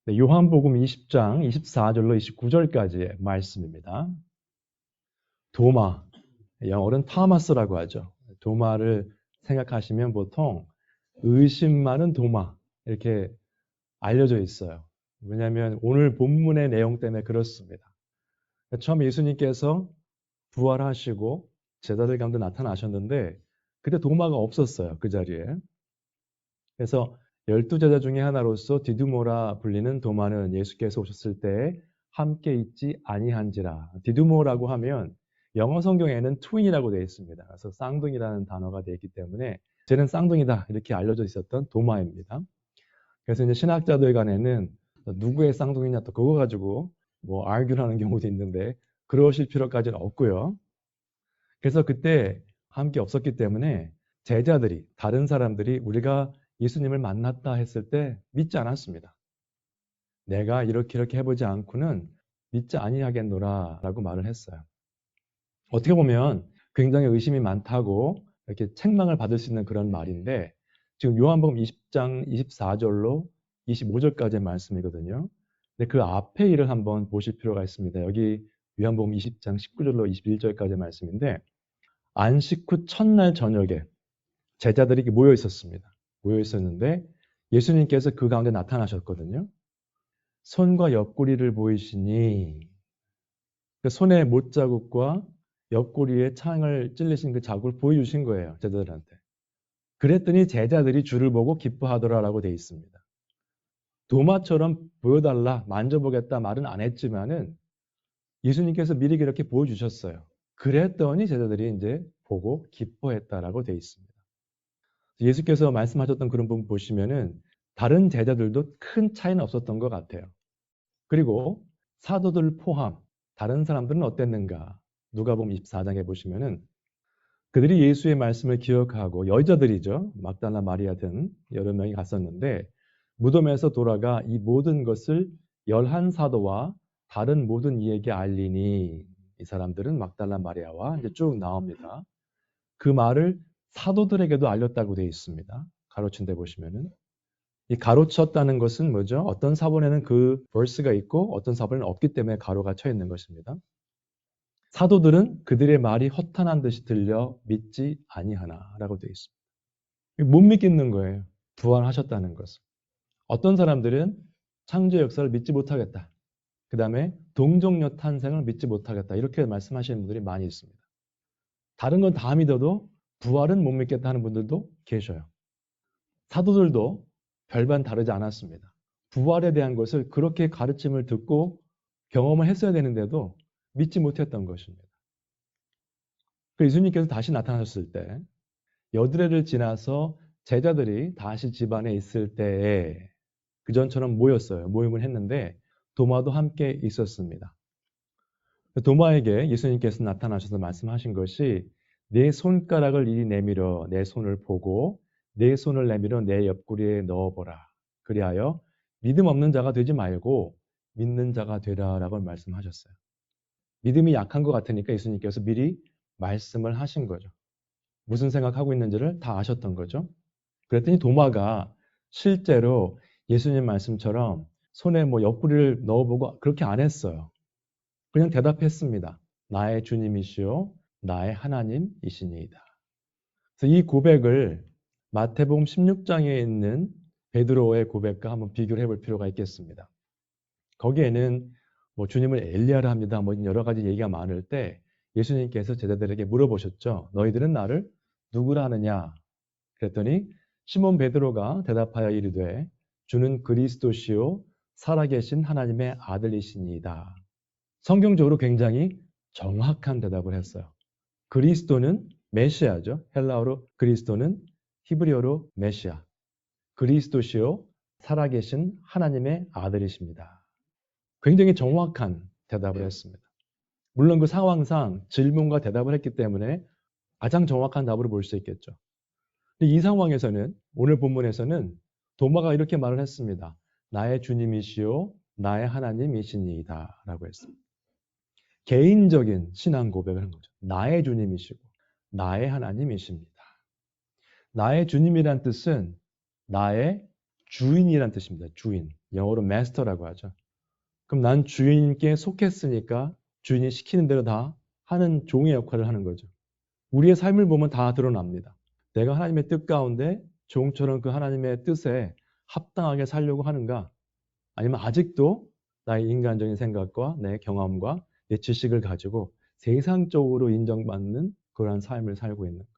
네, 요한복음 20장 24절로 29절까지의 말씀입니다. 도마, 영어로는 타마스라고 하죠. 도마를 생각하시면 보통 의심 많은 도마 이렇게 알려져 있어요. 왜냐하면 오늘 본문의 내용 때문에 그렇습니다. 처음 예수님께서 부활하시고 제자들 가운데 나타나셨는데 그때 도마가 없었어요. 그 자리에. 그래서 12제자 중에 하나로서 디두모라 불리는 도마는 예수께서 오셨을 때 함께 있지 아니한지라. 디두모라고 하면 영어 성경에는 트윈이라고 되어 있습니다. 그래서 쌍둥이라는 단어가 되어 있기 때문에 쟤는 쌍둥이다 이렇게 알려져 있었던 도마입니다. 그래서 이제 신학자들 간에는 누구의 쌍둥이냐 또 그거 가지고 뭐 아르규를 하는 경우도 있는데 그러실 필요까지는 없고요. 그래서 그때 함께 없었기 때문에 제자들이 다른 사람들이 우리가 예수님을 만났다 했을 때 믿지 않았습니다. 내가 이렇게 해보지 않고는 믿지 아니하겠노라 라고 말을 했어요. 어떻게 보면 굉장히 의심이 많다고 이렇게 책망을 받을 수 있는 그런 말인데 지금 요한복음 20장 24절로 25절까지의 말씀이거든요. 근데 그 앞에 일을 한번 보실 필요가 있습니다. 여기 요한복음 20장 19절로 21절까지의 말씀인데 안식 후 첫날 저녁에 제자들이 모여 있었습니다. 모여 있었는데 예수님께서 그 가운데 나타나셨거든요. 손과 옆구리를 보이시니 그 손의 못자국과 옆구리에 창을 찔리신 그 자국을 보여주신 거예요. 제자들한테. 그랬더니 제자들이 주를 보고 기뻐하더라라고 되어 있습니다. 도마처럼 보여달라, 만져보겠다 말은 안 했지만은 예수님께서 미리 그렇게 보여주셨어요. 그랬더니 제자들이 이제 보고 기뻐했다라고 되어 있습니다. 예수께서 말씀하셨던 그런 부분 보시면은 다른 제자들도 큰 차이는 없었던 것 같아요. 그리고 사도들 포함 다른 사람들은 어땠는가? 누가복음 24장에 보시면은 그들이 예수의 말씀을 기억하고 여자들이죠. 막달라 마리아 등 여러 명이 갔었는데 무덤에서 돌아가 이 모든 것을 11사도와 다른 모든 이에게 알리니 이 사람들은 막달라 마리아와 이제 쭉 나옵니다. 그 말을 사도들에게도 알렸다고 되어 있습니다. 가로친 데 보시면은 이 가로쳤다는 것은 뭐죠? 어떤 사본에는 그 verse가 있고 어떤 사본에는 없기 때문에 가로가 쳐 있는 것입니다. 사도들은 그들의 말이 허탄한 듯이 들려 믿지 아니하나라고 되어 있습니다. 못 믿겠는 거예요. 부활하셨다는 것을. 어떤 사람들은 창조 역사를 믿지 못하겠다. 그 다음에 동정녀 탄생을 믿지 못하겠다. 이렇게 말씀하시는 분들이 많이 있습니다. 다른 건 다 믿어도 부활은 못 믿겠다 하는 분들도 계셔요. 사도들도 별반 다르지 않았습니다. 부활에 대한 것을 그렇게 가르침을 듣고 경험을 했어야 되는데도 믿지 못했던 것입니다. 그 예수님께서 다시 나타나셨을 때 여드레를 지나서 제자들이 다시 집안에 있을 때에 그전처럼 모였어요. 모임을 했는데 도마도 함께 있었습니다. 도마에게 예수님께서 나타나셔서 말씀하신 것이 내 손가락을 이리 내밀어 내 손을 보고 내 손을 내밀어 내 옆구리에 넣어보라. 그리하여 믿음 없는 자가 되지 말고 믿는 자가 되라라고 말씀하셨어요. 믿음이 약한 것 같으니까 예수님께서 미리 말씀을 하신 거죠. 무슨 생각하고 있는지를 다 아셨던 거죠. 그랬더니 도마가 실제로 예수님 말씀처럼 손에 뭐 옆구리를 넣어보고 그렇게 안 했어요. 그냥 대답했습니다. 나의 주님이시요 나의 하나님이시니이다. 그래서 이 고백을 마태복음 16장에 있는 베드로의 고백과 한번 비교를 해볼 필요가 있겠습니다. 거기에는 뭐 주님을 엘리야라 합니다. 뭐 여러 가지 얘기가 많을 때 예수님께서 제자들에게 물어보셨죠. 너희들은 나를 누구라 하느냐? 그랬더니 시몬 베드로가 대답하여 이르되 주는 그리스도시요 살아계신 하나님의 아들이시니이다. 성경적으로 굉장히 정확한 대답을 했어요. 그리스도는 메시아죠. 헬라어로 그리스도는 히브리어로 메시아. 그리스도시요 살아계신 하나님의 아들이십니다. 굉장히 정확한 대답을 했습니다. 물론 그 상황상 질문과 대답을 했기 때문에 가장 정확한 답으로 볼 수 있겠죠. 이 상황에서는 오늘 본문에서는 도마가 이렇게 말을 했습니다. 나의 주님이시요 나의 하나님이시니이다 라고 했습니다. 개인적인 신앙 고백을 한 거죠. 나의 주님이시고 나의 하나님이십니다. 나의 주님이란 뜻은 나의 주인이란 뜻입니다. 주인. 영어로 master라고 하죠. 그럼 난 주인께 속했으니까 주인이 시키는 대로 다 하는 종의 역할을 하는 거죠. 우리의 삶을 보면 다 드러납니다. 내가 하나님의 뜻 가운데 종처럼 그 하나님의 뜻에 합당하게 살려고 하는가? 아니면 아직도 나의 인간적인 생각과 내 경험과 내 지식을 가지고 세상적으로 인정받는 그러한 삶을 살고 있는가?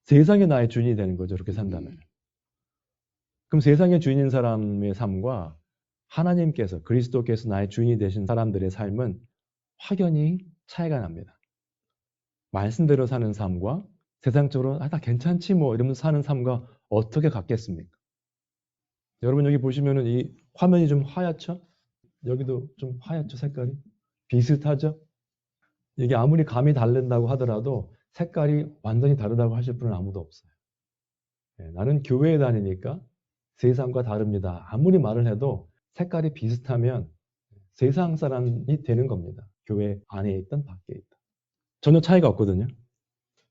세상이 나의 주인이 되는 거죠. 그렇게 산다면. 그럼 세상의 주인인 사람의 삶과 하나님께서 그리스도께서 나의 주인이 되신 사람들의 삶은 확연히 차이가 납니다. 말씀대로 사는 삶과 세상적으로 다 괜찮지 뭐 이러면서 사는 삶과 어떻게 같겠습니까? 여러분 여기 보시면은 이 화면이 좀 하얗죠? 여기도 좀 하얗죠, 색깔이? 비슷하죠? 이게 아무리 감이 다른다고 하더라도 색깔이 완전히 다르다고 하실 분은 아무도 없어요. 나는 교회에 다니니까 세상과 다릅니다. 아무리 말을 해도 색깔이 비슷하면 세상 사람이 되는 겁니다. 교회 안에 있든 밖에 있든. 전혀 차이가 없거든요.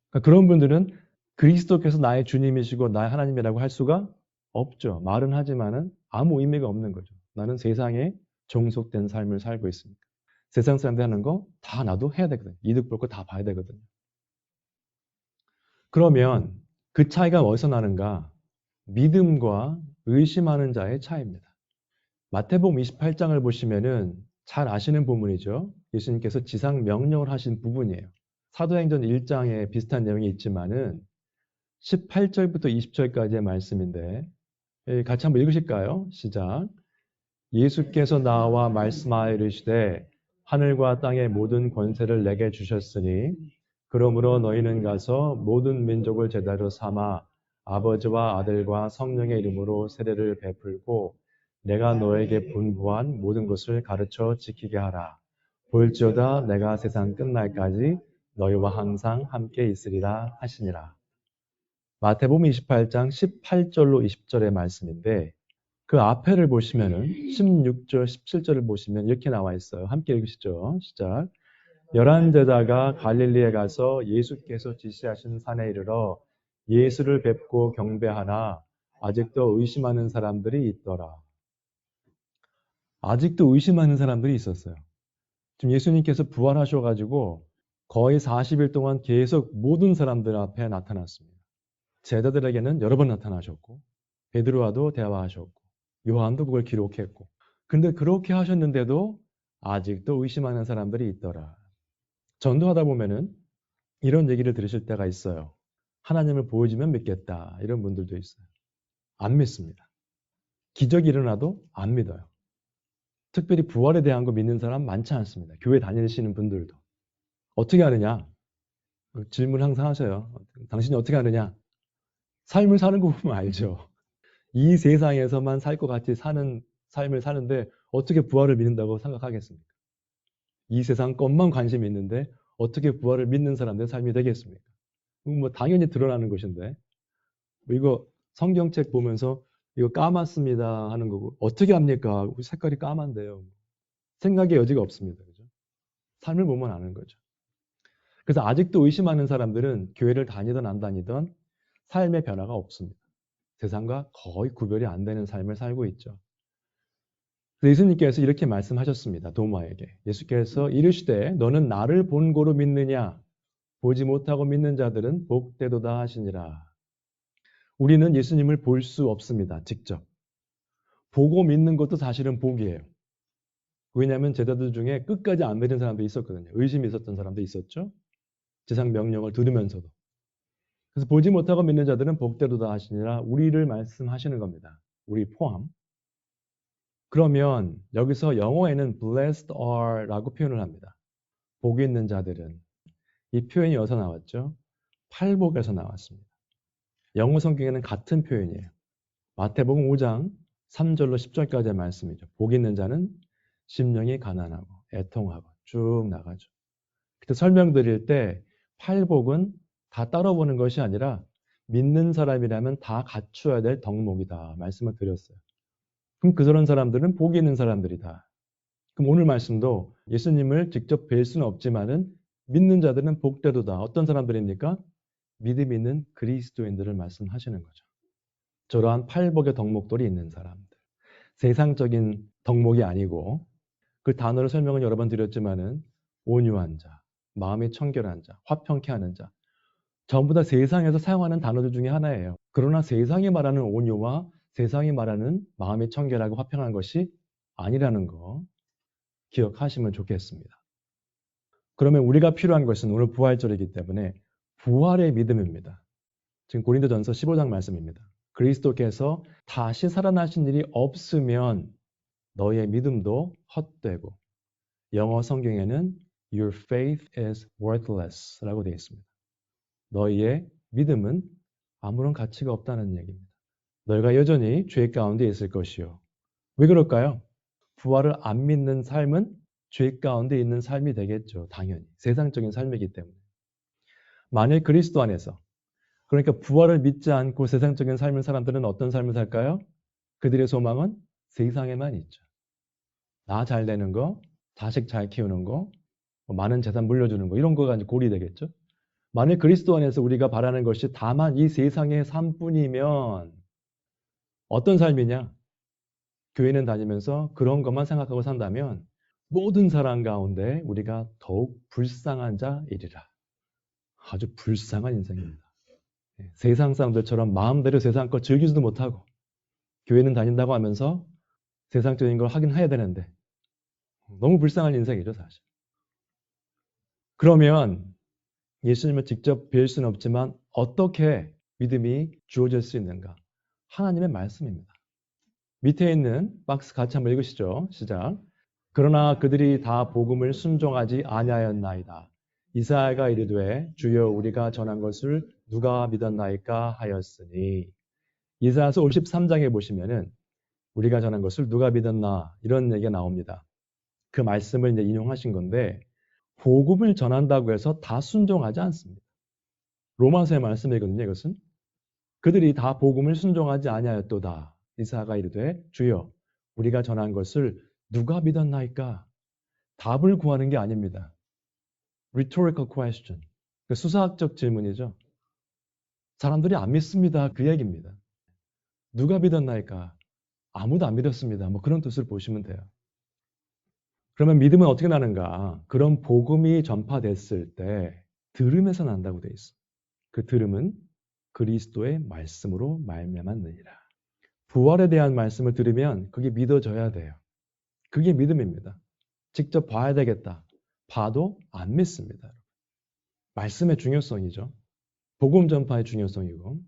그러니까 그런 분들은 그리스도께서 나의 주님이시고 나의 하나님이라고 할 수가 없죠. 말은 하지만은 아무 의미가 없는 거죠. 나는 세상에 종속된 삶을 살고 있으니까. 세상 사람들이 하는 거 다 나도 해야 되거든요. 이득 볼 거 다 봐야 되거든요. 그러면 그 차이가 어디서 나는가? 믿음과 의심하는 자의 차이입니다. 마태복음 28장을 보시면은 잘 아시는 부분이죠. 예수님께서 지상 명령을 하신 부분이에요. 사도행전 1장에 비슷한 내용이 있지만은 18절부터 20절까지의 말씀인데 같이 한번 읽으실까요? 시작. 예수께서 나와 말씀하여 이르시되 하늘과 땅의 모든 권세를 내게 주셨으니 그러므로 너희는 가서 모든 민족을 제자로 삼아 아버지와 아들과 성령의 이름으로 세례를 베풀고 내가 너에게 분부한 모든 것을 가르쳐 지키게 하라. 볼지어다 내가 세상 끝날까지 너희와 항상 함께 있으리라 하시니라. 마태복음 28장 18절로 20절의 말씀인데 그 앞에를 보시면은 16절, 17절을 보시면 이렇게 나와 있어요. 함께 읽으시죠. 시작. 11제자가 갈릴리에 가서 예수께서 지시하신 산에 이르러 예수를 뵙고 경배하나 아직도 의심하는 사람들이 있더라. 아직도 의심하는 사람들이 있었어요. 지금 예수님께서 부활하셔가지고 거의 40일 동안 계속 모든 사람들 앞에 나타났습니다. 제자들에게는 여러 번 나타나셨고 베드로와도 대화하셨고 요한도 그걸 기록했고 근데 그렇게 하셨는데도 아직도 의심하는 사람들이 있더라. 전도하다 보면은 이런 얘기를 들으실 때가 있어요. 하나님을 보여주면 믿겠다. 이런 분들도 있어요. 안 믿습니다. 기적이 일어나도 안 믿어요. 특별히 부활에 대한 거 믿는 사람 많지 않습니다. 교회 다니시는 분들도. 어떻게 하느냐? 질문 항상 하셔요. 당신이 어떻게 하느냐? 삶을 사는 거 보면 알죠. 이 세상에서만 살 것 같이 사는 삶을 사는데 어떻게 부활을 믿는다고 생각하겠습니까? 이 세상 것만 관심이 있는데 어떻게 부활을 믿는 사람들의 삶이 되겠습니까? 뭐 당연히 드러나는 것인데 뭐 이거 성경책 보면서 이거 까맣습니다 하는 거고 어떻게 합니까? 색깔이 까만데요. 생각의 여지가 없습니다. 그죠? 삶을 보면 아는 거죠. 그래서 아직도 의심하는 사람들은 교회를 다니든 안 다니든 삶의 변화가 없습니다. 세상과 거의 구별이 안 되는 삶을 살고 있죠. 예수님께서 이렇게 말씀하셨습니다. 도마에게. 예수께서 이르시되 너는 나를 본고로 믿느냐? 보지 못하고 믿는 자들은 복되도다 하시니라. 우리는 예수님을 볼 수 없습니다. 직접. 보고 믿는 것도 사실은 복이에요. 왜냐하면 제자들 중에 끝까지 안 믿은 사람도 있었거든요. 의심이 있었던 사람도 있었죠. 지상 명령을 들으면서도. 그래서 보지 못하고 믿는 자들은 복되도다 하시니라 우리를 말씀하시는 겁니다. 우리 포함. 그러면 여기서 영어에는 blessed are 라고 표현을 합니다. 복이 있는 자들은. 이 표현이 어디서 나왔죠? 팔복에서 나왔습니다. 영어 성경에는 같은 표현이에요. 마태복음 5장 3절로 10절까지의 말씀이죠. 복 있는 자는 심령이 가난하고 애통하고 쭉 나가죠. 그때 설명드릴 때 팔복은 다 따라보는 것이 아니라 믿는 사람이라면 다 갖추어야 될 덕목이다 말씀을 드렸어요. 그럼 그런 사람들은 복이 있는 사람들이다. 그럼 오늘 말씀도 예수님을 직접 뵐 수는 없지만은 믿는 자들은 복되도다. 어떤 사람들입니까? 믿음 있는 그리스도인들을 말씀하시는 거죠. 저러한 팔복의 덕목들이 있는 사람들. 세상적인 덕목이 아니고 그 단어를 설명은 여러 번 드렸지만은 온유한 자, 마음이 청결한 자, 화평케 하는 자. 전부 다 세상에서 사용하는 단어들 중에 하나예요. 그러나 세상이 말하는 온유와 세상이 말하는 마음이 청결하고 화평한 것이 아니라는 거 기억하시면 좋겠습니다. 그러면 우리가 필요한 것은 오늘 부활절이기 때문에 부활의 믿음입니다. 지금 고린도전서 15장 말씀입니다. 그리스도께서 다시 살아나신 일이 없으면 너의 믿음도 헛되고, 영어 성경에는 Your faith is worthless 라고 되어 있습니다. 너희의 믿음은 아무런 가치가 없다는 얘기입니다. 너희가 여전히 죄 가운데 있을 것이요. 왜 그럴까요? 부활을 안 믿는 삶은 죄 가운데 있는 삶이 되겠죠. 당연히. 세상적인 삶이기 때문에. 만일 그리스도 안에서, 그러니까 부활을 믿지 않고 세상적인 삶을 사람들은 어떤 삶을 살까요? 그들의 소망은 세상에만 있죠. 나 잘 되는 거, 자식 잘 키우는 거, 많은 재산 물려주는 거, 이런 거가 이제 골이 되겠죠. 만일 그리스도 안에서 우리가 바라는 것이 다만 이 세상의 삶뿐이면 어떤 삶이냐? 교회는 다니면서 그런 것만 생각하고 산다면 모든 사람 가운데 우리가 더욱 불쌍한 자이리라. 아주 불쌍한 인생입니다. 세상 사람들처럼 마음대로 세상 것 즐기지도 못하고 교회는 다닌다고 하면서 세상적인 걸 하긴 해야 되는데 너무 불쌍한 인생이죠, 사실. 그러면 예수님을 직접 뵐 수는 없지만 어떻게 믿음이 주어질 수 있는가? 하나님의 말씀입니다. 밑에 있는 박스 같이 한번 읽으시죠. 시작. 그러나 그들이 다 복음을 순종하지 아니하였나이다. 이사야가 이르되 주여 우리가 전한 것을 누가 믿었나이까 하였으니. 이사야서 53장에 보시면은 우리가 전한 것을 누가 믿었나 이런 얘기가 나옵니다. 그 말씀을 이제 인용하신 건데 복음을 전한다고 해서 다 순종하지 않습니다. 로마서의 말씀이거든요. 이것은 그들이 다 복음을 순종하지 아니하였도다. 이사야가 이르되 주여 우리가 전한 것을 누가 믿었나이까? 답을 구하는 게 아닙니다. Rhetorical question. 수사학적 질문이죠. 사람들이 안 믿습니다. 그 얘기입니다. 누가 믿었나이까? 아무도 안 믿었습니다. 뭐 그런 뜻을 보시면 돼요. 그러면 믿음은 어떻게 나는가? 그런 복음이 전파됐을 때 들음에서 난다고 되어 있습니다. 그 들음은 그리스도의 말씀으로 말미암았느니라. 부활에 대한 말씀을 들으면 그게 믿어져야 돼요. 그게 믿음입니다. 직접 봐야 되겠다. 봐도 안 믿습니다. 말씀의 중요성이죠. 복음 전파의 중요성이고.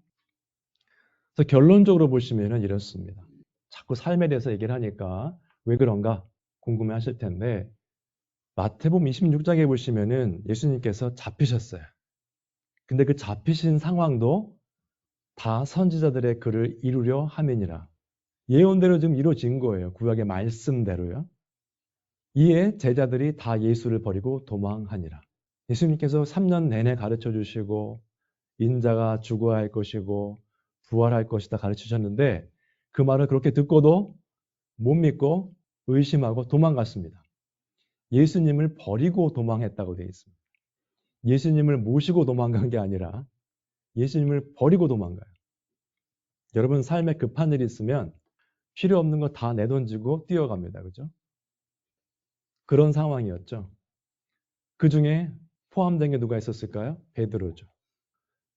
그래서 결론적으로 보시면 이렇습니다. 자꾸 삶에 대해서 얘기를 하니까 왜 그런가 궁금해 하실 텐데 마태복음 26장에 보시면은 예수님께서 잡히셨어요. 근데 그 잡히신 상황도 다 선지자들의 글을 이루려 함이니라. 예언대로 지금 이루어진 거예요. 구약의 말씀대로요. 이에 제자들이 다 예수를 버리고 도망하니라. 예수님께서 3년 내내 가르쳐 주시고 인자가 죽어야 할 것이고 부활할 것이다 가르치셨는데 그 말을 그렇게 듣고도 못 믿고 의심하고 도망갔습니다. 예수님을 버리고 도망했다고 되어 있습니다. 예수님을 모시고 도망간 게 아니라 예수님을 버리고 도망가요. 여러분 삶에 급한 일이 있으면 필요 없는 거 다 내던지고 뛰어갑니다. 그죠? 그런 상황이었죠. 그 중에 포함된 게 누가 있었을까요? 베드로죠.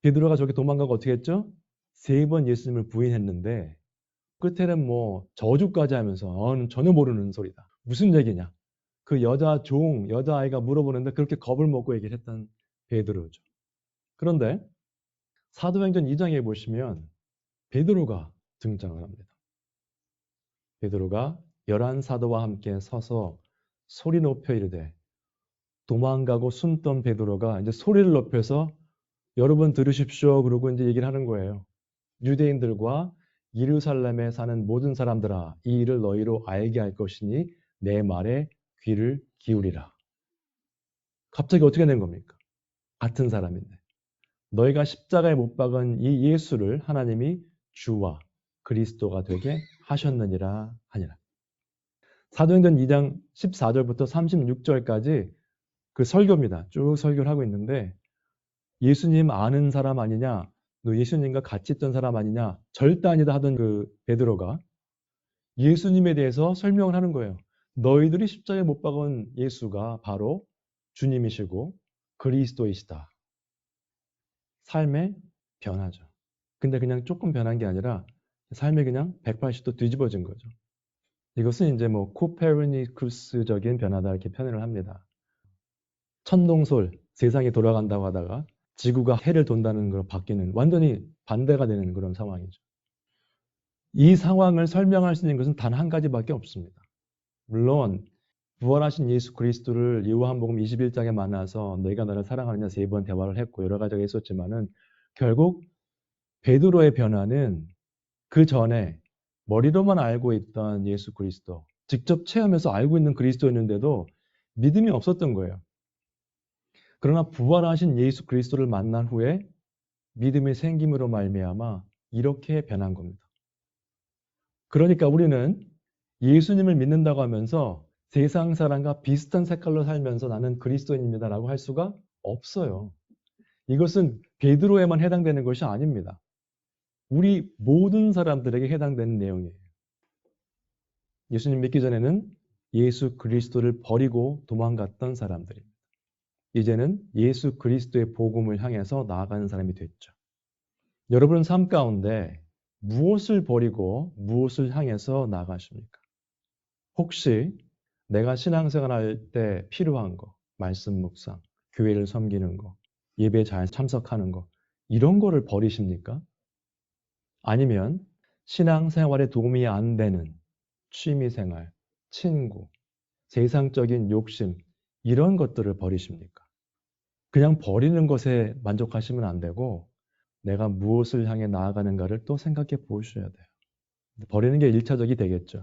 베드로가 저기 도망가고 어떻게 했죠? 3번 예수님을 부인했는데 끝에는 뭐 저주까지 하면서 전혀 모르는 소리다. 무슨 얘기냐? 그 여자아이가 물어보는데 그렇게 겁을 먹고 얘기를 했던 베드로죠. 그런데 사도행전 2장에 보시면 베드로가 등장을 합니다. 베드로가 11사도와 함께 서서 소리 높여 이르되 도망가고 숨던 베드로가 이제 소리를 높여서 여러분 들으십시오. 그러고 이제 얘기를 하는 거예요. 유대인들과 예루살렘에 사는 모든 사람들아 이 일을 너희로 알게 할 것이니 내 말에 귀를 기울이라. 갑자기 어떻게 된 겁니까? 같은 사람인데. 너희가 십자가에 못 박은 이 예수를 하나님이 주와 그리스도가 되게 하셨느니라 하니라. 사도행전 2장 14절부터 36절까지 그 설교입니다. 쭉 설교를 하고 있는데 예수님 아는 사람 아니냐? 너 예수님과 같이 있던 사람 아니냐? 절대 아니다 하던 그 베드로가 예수님에 대해서 설명을 하는 거예요. 너희들이 십자가에 못 박은 예수가 바로 주님이시고 그리스도이시다. 삶의 변화죠. 근데 그냥 조금 변한 게 아니라 삶이 그냥 180도 뒤집어진 거죠. 이것은 이제 뭐 코페르니쿠스적인 변화다 이렇게 표현을 합니다. 천동설, 세상이 돌아간다고 하다가 지구가 해를 돈다는 걸 바뀌는 완전히 반대가 되는 그런 상황이죠. 이 상황을 설명할 수 있는 것은 단 한 가지밖에 없습니다. 물론 부활하신 예수 그리스도를 요한복음 21장에 만나서 너희가 나를 사랑하느냐 3번 대화를 했고 여러 가지가 있었지만은 결국 베드로의 변화는 그 전에 머리로만 알고 있던 예수 그리스도, 직접 체험해서 알고 있는 그리스도였는데도 믿음이 없었던 거예요. 그러나 부활하신 예수 그리스도를 만난 후에 믿음이 생김으로 말미암아 이렇게 변한 겁니다. 그러니까 우리는 예수님을 믿는다고 하면서 세상 사람과 비슷한 색깔로 살면서 나는 그리스도인입니다라고 할 수가 없어요. 이것은 베드로에만 해당되는 것이 아닙니다. 우리 모든 사람들에게 해당되는 내용이에요. 예수님 믿기 전에는 예수 그리스도를 버리고 도망갔던 사람들입니다. 이제는 예수 그리스도의 복음을 향해서 나아가는 사람이 됐죠. 여러분 삶 가운데 무엇을 버리고 무엇을 향해서 나아가십니까? 혹시 내가 신앙생활할 때 필요한 거, 말씀 묵상, 교회를 섬기는 거, 예배 잘 참석하는 거 이런 거를 버리십니까? 아니면 신앙생활에 도움이 안 되는 취미생활, 친구, 세상적인 욕심 이런 것들을 버리십니까? 그냥 버리는 것에 만족하시면 안 되고 내가 무엇을 향해 나아가는가를 또 생각해 보셔야 돼요. 버리는 게 1차적이 되겠죠.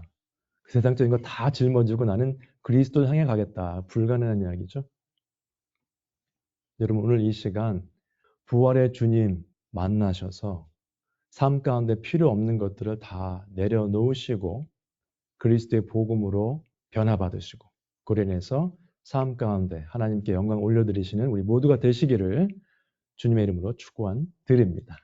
그 세상적인 거 다 짊어지고 나는 그리스도를 향해 가겠다. 불가능한 이야기죠. 여러분 오늘 이 시간 부활의 주님 만나셔서 삶 가운데 필요 없는 것들을 다 내려놓으시고 그리스도의 복음으로 변화받으시고 그로 인해서 삶 가운데 하나님께 영광 올려드리시는 우리 모두가 되시기를 주님의 이름으로 축원 드립니다.